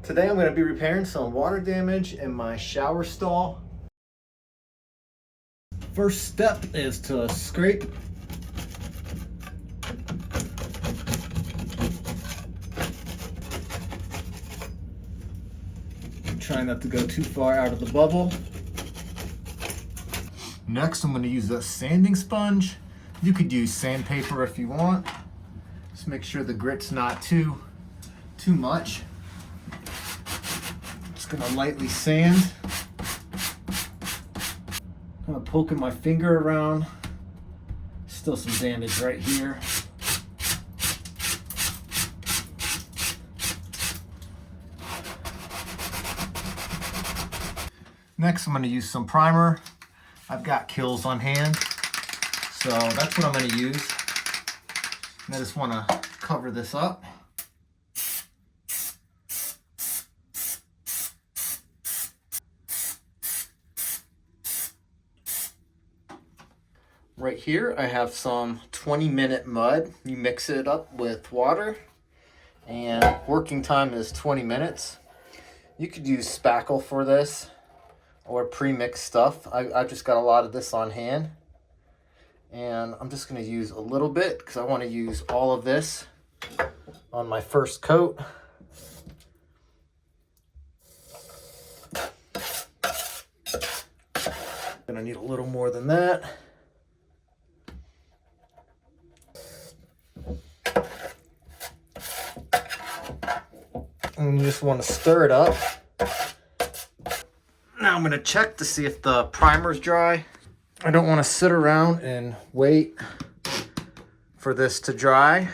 Today I'm going to be repairing some water damage in my shower stall. First step is to scrape try not to go too far out of the bubble. Next I'm going to use a sanding sponge. You could use sandpaper if you want. Just make sure the grit's not too much. Just gonna lightly sand. Kind of poking my finger around. Still some damage right here. Next, I'm gonna use some primer. I've got Kilz on hand, so that's what I'm gonna use. And I just wanna cover this up. Right here, I have some 20-minute mud. You mix it up with water, and working time is 20 minutes. You could use spackle for this, or pre-mixed stuff. I've just got a lot of this on hand. And I'm just gonna use a little bit, because I wanna use all of this on my first coat. Gonna need a little more than that. And you just want to stir it up. Now I'm going to check to see if the primer's dry. I don't want to sit around and wait for this to dry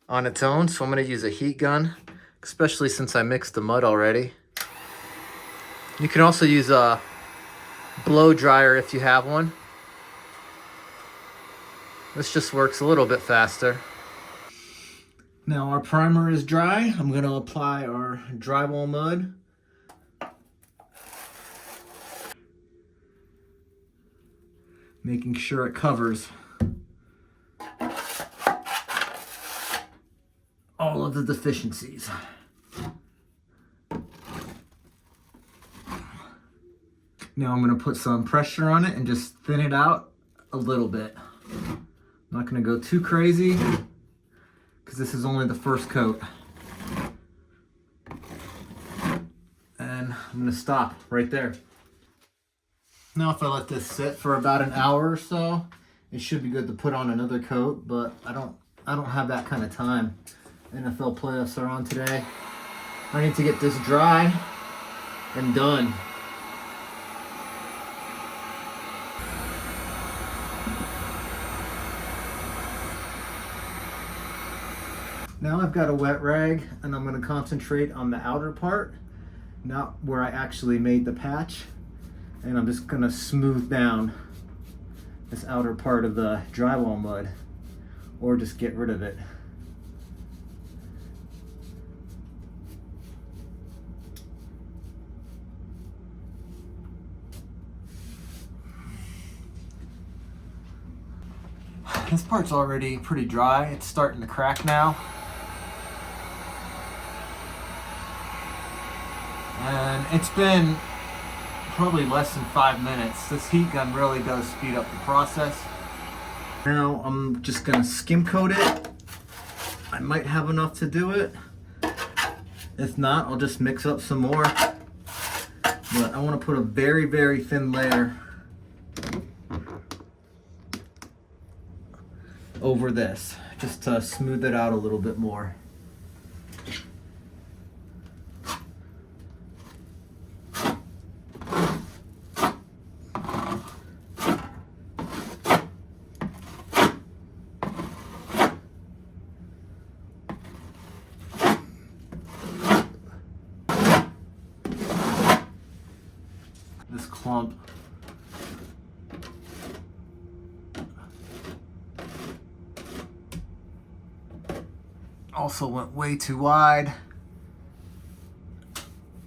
on its own, so I'm going to use a heat gun, especially since I mixed the mud already. You can also use a blow dryer if you have one. This just works a little bit faster. Now our primer is dry. I'm going to apply our drywall mud. Making sure it covers all of the deficiencies. Now I'm going to put some pressure on it and just thin it out a little bit. I'm not going to go too crazy, because this is only the first coat. And I'm gonna stop right there. Now if I let this sit for about an hour or so, it should be good to put on another coat, but I don't have that kind of time. NFL playoffs are on today. I need to get this dry and done. Now I've got a wet rag, and I'm going to concentrate on the outer part, not where I actually made the patch. And I'm just going to smooth down this outer part of the drywall mud, or just get rid of it. This part's already pretty dry. It's starting to crack now. And it's been probably less than 5 minutes. This heat gun really does speed up the process. Now I'm just gonna skim coat it. I might have enough to do it. If not, I'll just mix up some more. But I want to put a very, very thin layer over this, just to smooth it out a little bit more. This clump also went way too wide.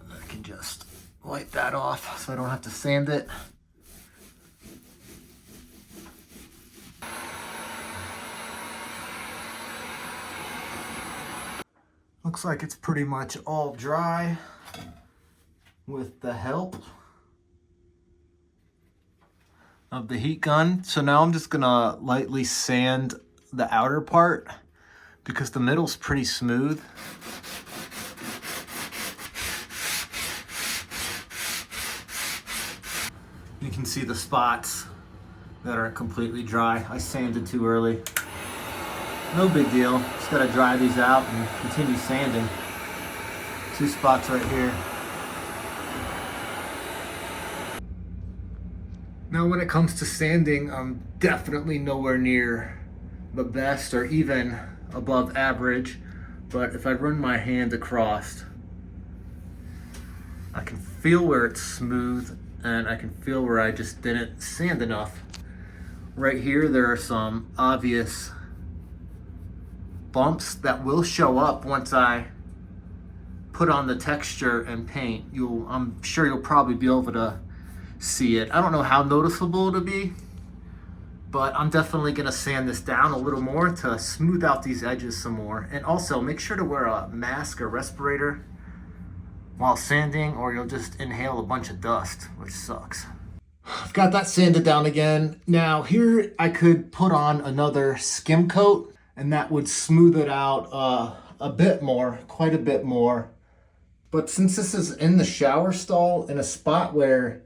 I can just wipe that off so I don't have to sand it. Looks like it's pretty much all dry with the help of the heat gun. So now I'm just gonna lightly sand the outer part because the middle's pretty smooth. You can see the spots that are completely dry. I sanded too early. No big deal. Just gotta dry these out and continue sanding. 2 spots right here. Now when it comes to sanding, I'm definitely nowhere near the best or even above average. But if I run my hand across, I can feel where it's smooth and I can feel where I just didn't sand enough. Right here, there are some obvious bumps that will show up once I put on the texture and paint. I'm sure you'll probably be able to see it. I don't know how noticeable it'll be, but I'm definitely gonna sand this down a little more to smooth out these edges some more. And also make sure to wear a mask or respirator while sanding, or you'll just inhale a bunch of dust, which sucks. I've got that sanded down again. Now here I could put on another skim coat and that would smooth it out a bit more, quite a bit more. But since this is in the shower stall in a spot where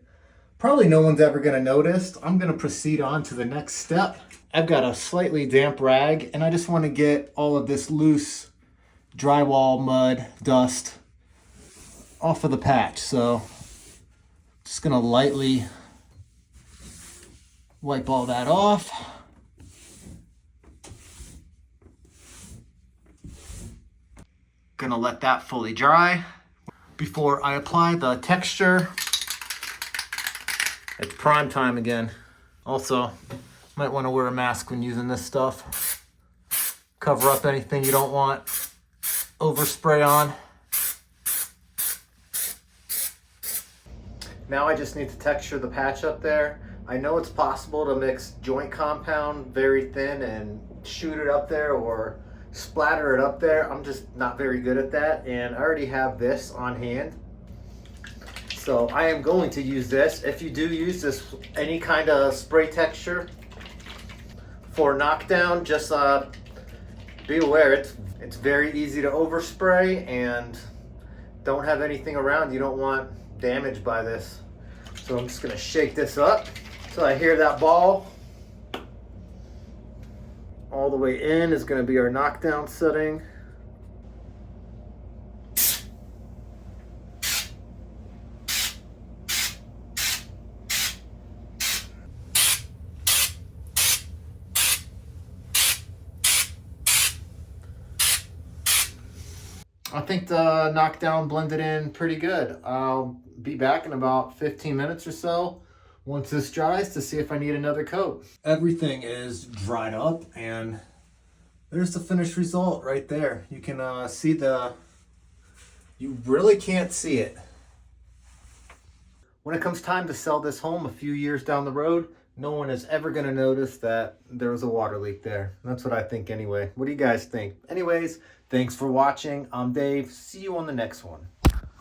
probably no one's ever gonna notice, I'm gonna proceed on to the next step. I've got a slightly damp rag and I just wanna get all of this loose drywall, mud, dust off of the patch. So just gonna lightly wipe all that off. Gonna let that fully dry before I apply the texture. It's prime time again. Also, might want to wear a mask when using this stuff. Cover up anything you don't want overspray on. Now I just need to texture the patch up there. I know it's possible to mix joint compound very thin and shoot it up there or splatter it up there. I'm just not very good at that, and I already have this on hand. So I am going to use this. If you do use this, any kind of spray texture for knockdown, just be aware it's very easy to overspray, and don't have anything around you don't want damaged by this. So I'm just gonna shake this up till I hear that ball. All the way in is gonna be our knockdown setting. I think the knockdown blended in pretty good. I'll be back in about 15 minutes or so once this dries to see if I need another coat. Everything is dried up and there's the finished result right there. You can see you really can't see it. When it comes time to sell this home a few years down the road, no one is ever going to notice that there was a water leak there. That's what I think anyway. What do you guys think? Anyways, thanks for watching. I'm Dave. See you on the next one.